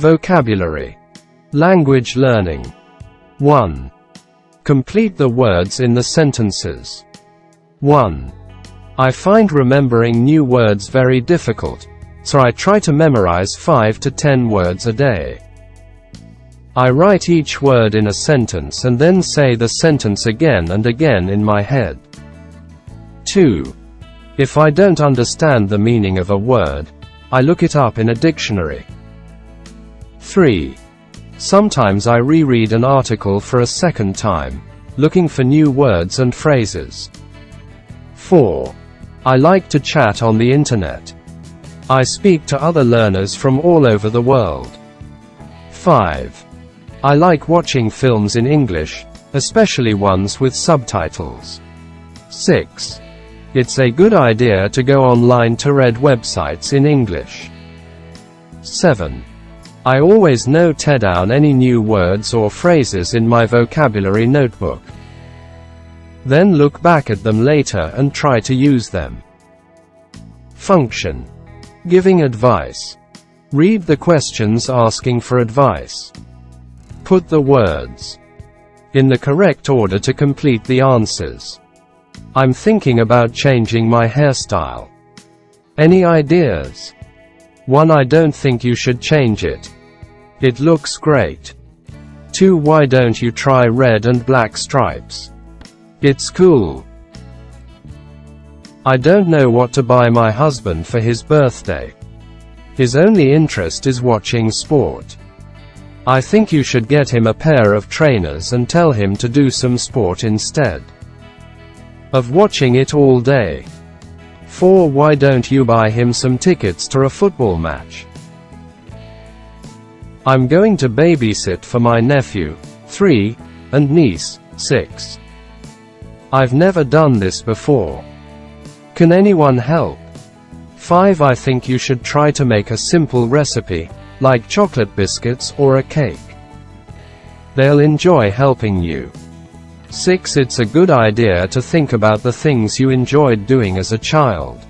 Vocabulary. Language learning. 1. Complete the words in the sentences. 1. I find remembering new words very difficult, so I try to memorize 5 to 10 words a day. I write each word in a sentence and then say the sentence again and again in my head. 2. If I don't understand the meaning of a word, I look it up in a dictionary. 3. Sometimes I reread an article for a second time, looking for new words and phrases. 4. I like to chat on the internet. I speak to other learners from all over the world. 5. I like watching films in English, especially ones with subtitles. 6. It's a good idea to go online to read websites in English. 7. I always note down any new words or phrases in my vocabulary notebook. Then look back at them later and try to use them. Function. Giving advice. Read the questions asking for advice. Put the words in the correct order to complete the answers. I'm thinking about changing my hairstyle. Any ideas? 1. I don't think you should change it. It looks great. 2. Why don't you try red and black stripes? It's cool. I don't know what to buy my husband for his birthday. His only interest is watching sport. I think you should get him a pair of trainers and tell him to do some sport instead of watching it all day. 4. Why don't you buy him some tickets to a football match? I'm going to babysit for my nephew, 3, and niece, 6. I've never done this before. Can anyone help? 5. I think you should try to make a simple recipe, like chocolate biscuits or a cake. They'll enjoy helping you. 6. It's a good idea to think about the things you enjoyed doing as a child.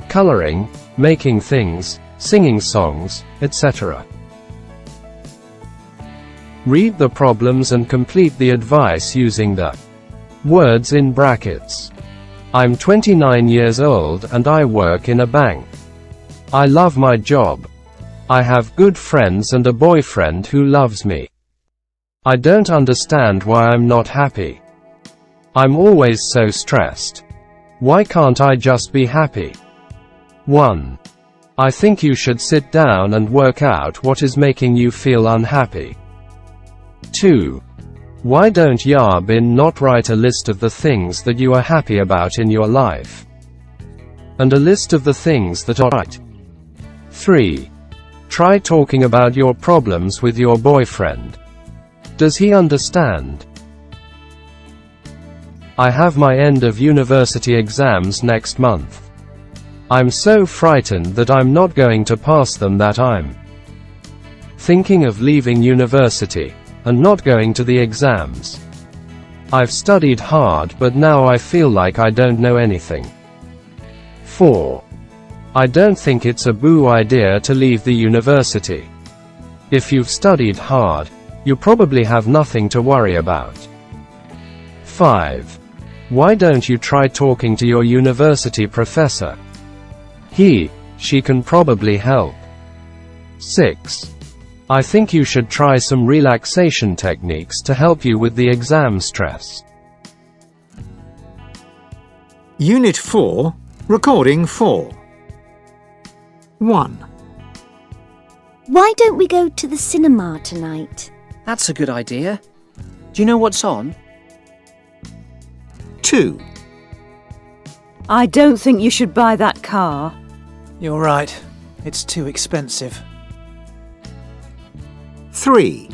Coloring, making things, singing songs, etc. Read the problems and complete the advice using the words in brackets. I'm 29 years old and I work in a bank. I love my job. I have good friends and a boyfriend who loves me. I don't understand why I'm not happy. I'm always so stressed. Why can't I just be happy? 1. I think you should sit down and work out what is making you feel unhappy. 2. Why don't you not write a list of the things that you are happy about in your life? And a list of the things that are right. 3. Try talking about your problems with your boyfriend. Does he understand? I have my end of university exams next month. I'm so frightened that I'm not going to pass them that I'm thinking of leaving university and not going to the exams. I've studied hard but now I feel like I don't know anything. 4. I don't think it's a boo idea to leave the university. If you've studied hard, you probably have nothing to worry about. 5. Why don't you try talking to your university professor? She can probably help. 6. I think you should try some relaxation techniques to help you with the exam stress. Unit 4, Recording 4. 1. Why don't we go to the cinema tonight? That's a good idea. Do you know what's on? 2. I don't think you should buy that car. You're right. It's too expensive. 3.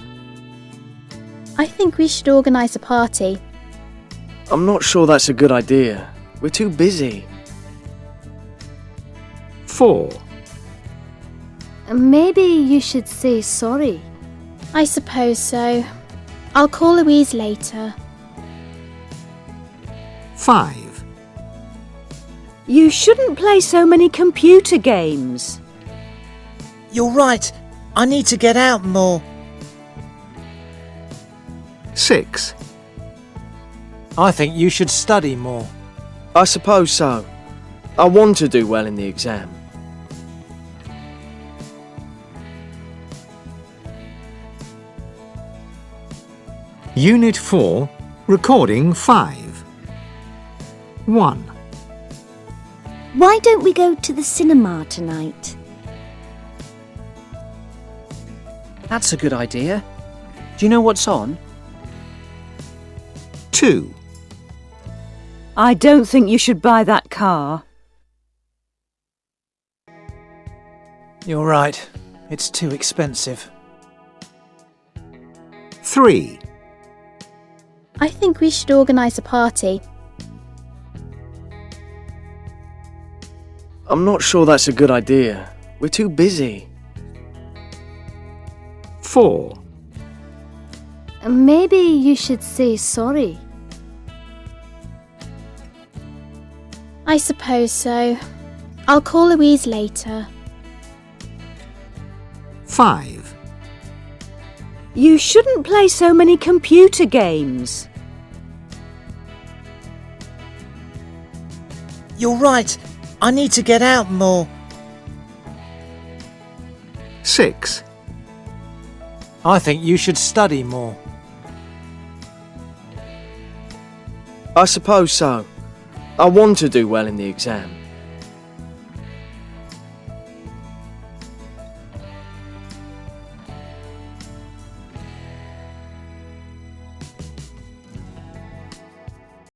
I think we should organise a party. I'm not sure that's a good idea. We're too busy. 4. Maybe you should say sorry. I suppose so. I'll call Louise later. 5. You shouldn't play so many computer games. You're right. I need to get out more. 6. I think you should study more. I suppose so. I want to do well in the exam. Unit 4, Recording 5. 1. Why don't we go to the cinema tonight? That's a good idea. Do you know what's on? 2. I don't think you should buy that car. You're right. It's too expensive. 3. I think we should organise a party. I'm not sure that's a good idea. We're too busy. 4. Maybe you should say sorry. I suppose so. I'll call Louise later. 5. You shouldn't play so many computer games. You're right. I need to get out more. 6. I think you should study more. I suppose so. I want to do well in the exam.